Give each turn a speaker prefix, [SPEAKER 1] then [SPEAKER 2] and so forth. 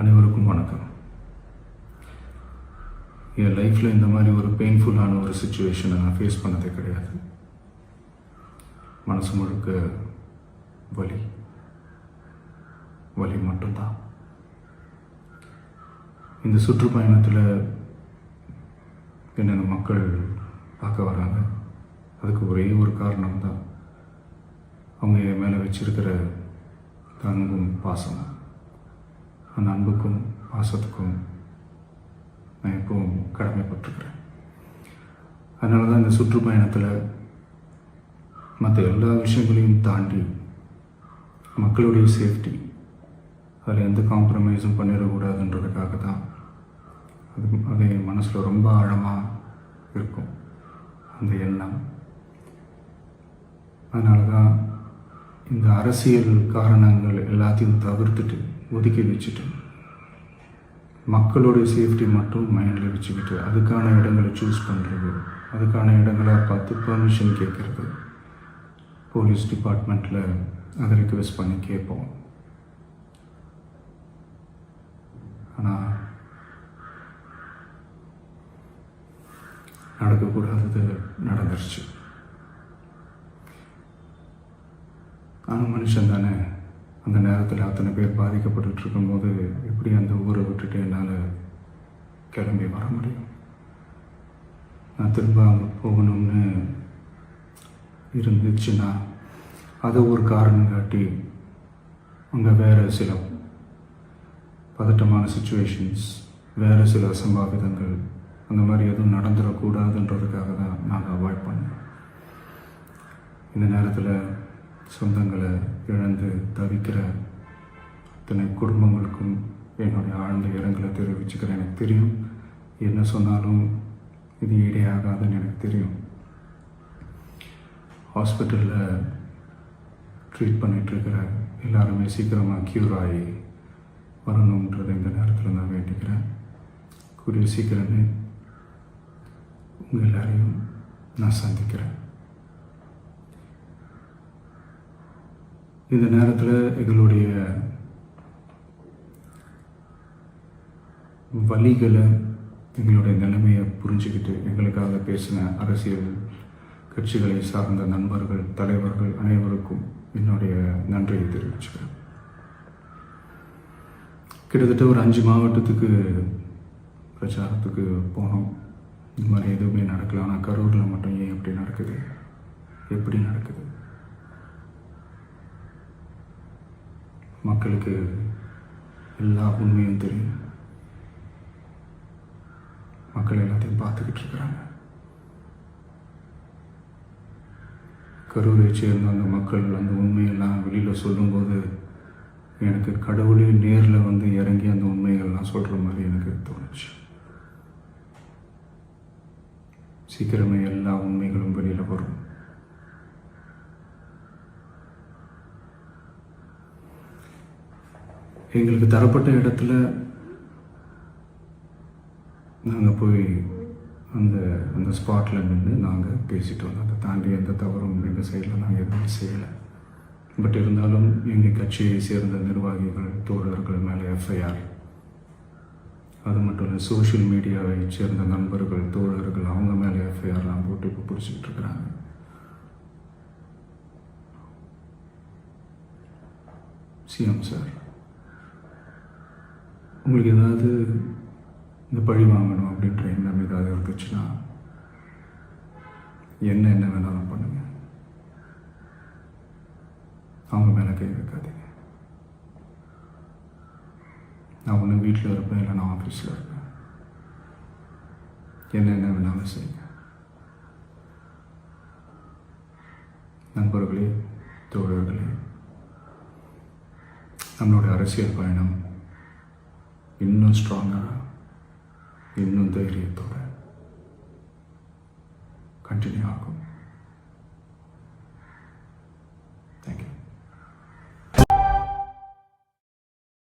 [SPEAKER 1] அனைவருக்கும் வணக்கம். என் லைஃப்பில் இந்த மாதிரி ஒரு பெயின்ஃபுல்லான ஒரு சுச்சுவேஷனை நான் ஃபேஸ் பண்ணதே கிடையாது. மனசு முழுக்க வலி வலி மட்டும்தான். இந்த சுற்றுப்பயணத்தில் என்னென்ன மக்கள் பார்க்க வராங்க, அதுக்கு ஒரே ஒரு காரணம் தான், அவங்க என் மேலே வச்சிருக்கிற அன்பும் பாசம். அந்த அன்புக்கும் பாசத்துக்கும் நான் எப்பவும் கடமைப்பட்டிருக்கிறேன். அதனால தான் இந்த சுற்றுப்பயணத்தில் மற்ற எல்லா விஷயங்களையும் தாண்டி மக்களுடைய சேஃப்டி, அதில் எந்த காம்ப்ரமைஸும் பண்ணிடக்கூடாதுன்றதுக்காக தான் அது என் மனசில் ரொம்ப ஆழமாக இருக்கும் அந்த எண்ணம். அதனால தான் இந்த அரசியல் காரணங்கள் எல்லாத்தையும் தவிர்த்துட்டு ஒதுக்கி வச்சுட்டு மக்களுடைய சேஃப்டி மட்டும் மைண்டில் வச்சுக்கிட்டு அதுக்கான இடங்களை சூஸ் பண்ணுறது, அதுக்கான இடங்களை பார்த்து பெர்மிஷன் கேட்குறது, போலீஸ் டிபார்ட்மெண்ட்டில் அதை ரிக்வெஸ்ட் பண்ணி கேட்போம். ஆனால் நடக்கக்கூடாதது நடந்துருச்சு. நானும் மனுஷன் தானே. அந்த நேரத்தில் அத்தனை பேர் பாதிக்கப்பட்டு இருக்கும்போது எப்படி அந்த ஊரை விட்டுட்டு என்னால் கிளம்பி வர முடியும்? நான் திரும்ப அங்கே போகணும்னு இருந்துச்சுன்னா அதை ஒரு காரணம் காட்டி அங்கே வேறு சில பதட்டமான சுச்சுவேஷன்ஸ், வேறு சில அசம்பாவிதங்கள், அந்த மாதிரி எதுவும் நடந்துடக்கூடாதுன்றதுக்காக தான் நாங்கள் அவாய்ட் பண்ணோம். இந்த நேரத்தில் சொந்தங்களை இழந்து தவிக்கிற அத்தனை குடும்பங்களுக்கும் என்னுடைய ஆழ்ந்த இரங்கலை தெரிவிச்சுக்கிறேன். எனக்கு தெரியும், என்ன சொன்னாலும் இது ஈடேயாகாதுன்னு எனக்கு தெரியும். ஹாஸ்பிட்டலில் ட்ரீட் பண்ணிகிட்ருக்கிற எல்லாருமே சீக்கிரமாக க்யூர் ஆகி வரணுன்றதை இந்த நேரத்தில் நான் வேண்டிக்கிறேன். கூடிய சீக்கிரமே உங்கள் எல்லாரையும் நான் சந்திக்கிறேன். இந்த நேரத்தில் எங்களுடைய வலிகளை, எங்களுடைய நிலைமையை புரிஞ்சுக்கிட்டு எங்களுக்காக பேசின அரசியல் கட்சிகளை சார்ந்த நண்பர்கள், தலைவர்கள் அனைவருக்கும் என்னுடைய நன்றியை தெரிவிச்சுக்கிறேன். கிட்டத்தட்ட ஒரு 5 மாவட்டத்துக்கு பிரச்சாரத்துக்கு போனோம். இந்த மாதிரி எதுவுமே நடக்கல. ஆனால் கரூரில் மட்டும் ஏன் எப்படி நடக்குது, எப்படி நடக்குது? மக்களுக்கு எல்லா உண்மையும் தெரியும். மக்கள் எல்லாத்தையும் பார்த்துக்கிட்டு இருக்கிறாங்க. கரூரை சேர்ந்த அந்த மக்கள் அந்த உண்மையெல்லாம் வெளியில் சொல்லும்போது எனக்கு கடவுளே நேரில் வந்து இறங்கி அந்த உண்மைகள்லாம் சொல்கிற மாதிரி எனக்கு தோணுச்சு. சீக்கிரமே எல்லா உண்மைகளும் வெளியில் வரும். எங்களுக்கு தரப்பட்ட இடத்துல நாங்கள் போய் அந்த ஸ்பாட்டில் நின்று நாங்கள் பேசிட்டு வந்தோம். அதை தாண்டி எந்த தவறும் எங்கள் சைடில் நாங்கள் எதுவுமே செய்யலை. பட் இருந்தாலும் எங்கள் கட்சியை சேர்ந்த நிர்வாகிகள், தோழர்கள் மேலே எஃப்ஐஆர், அது மட்டும் இல்லை சோஷியல் மீடியாவை சேர்ந்த நண்பர்கள், தோழர்கள், அவங்க மேலே எஃப்ஐஆர்லாம் போட்டு இப்போ பிடிச்சிக்கிட்டு இருக்கிறாங்க. சிஎம் சார், உங்களுக்கு ஏதாவது இந்த பழி வாங்கணும் அப்படின்ற எண்ணம் ஏதாவது இருந்துச்சுன்னா என்ன வேணாலும் பண்ணுங்க. அவங்க மேலே கை வைக்காதீங்க. நான் ஒன்று வீட்டில் இருப்பேன், இல்லை நான் ஆஃபீஸில் இருப்பேன். என்ன வேணாலும் செய்யுங்க. நண்பர்களே, தோழர்களே, நம்மளோட அரசியல் பயணம் இன்னும் ஸ்ட்ராங்காக, இன்னும் தைரியத்தோட கண்டினியூ ஆகும்.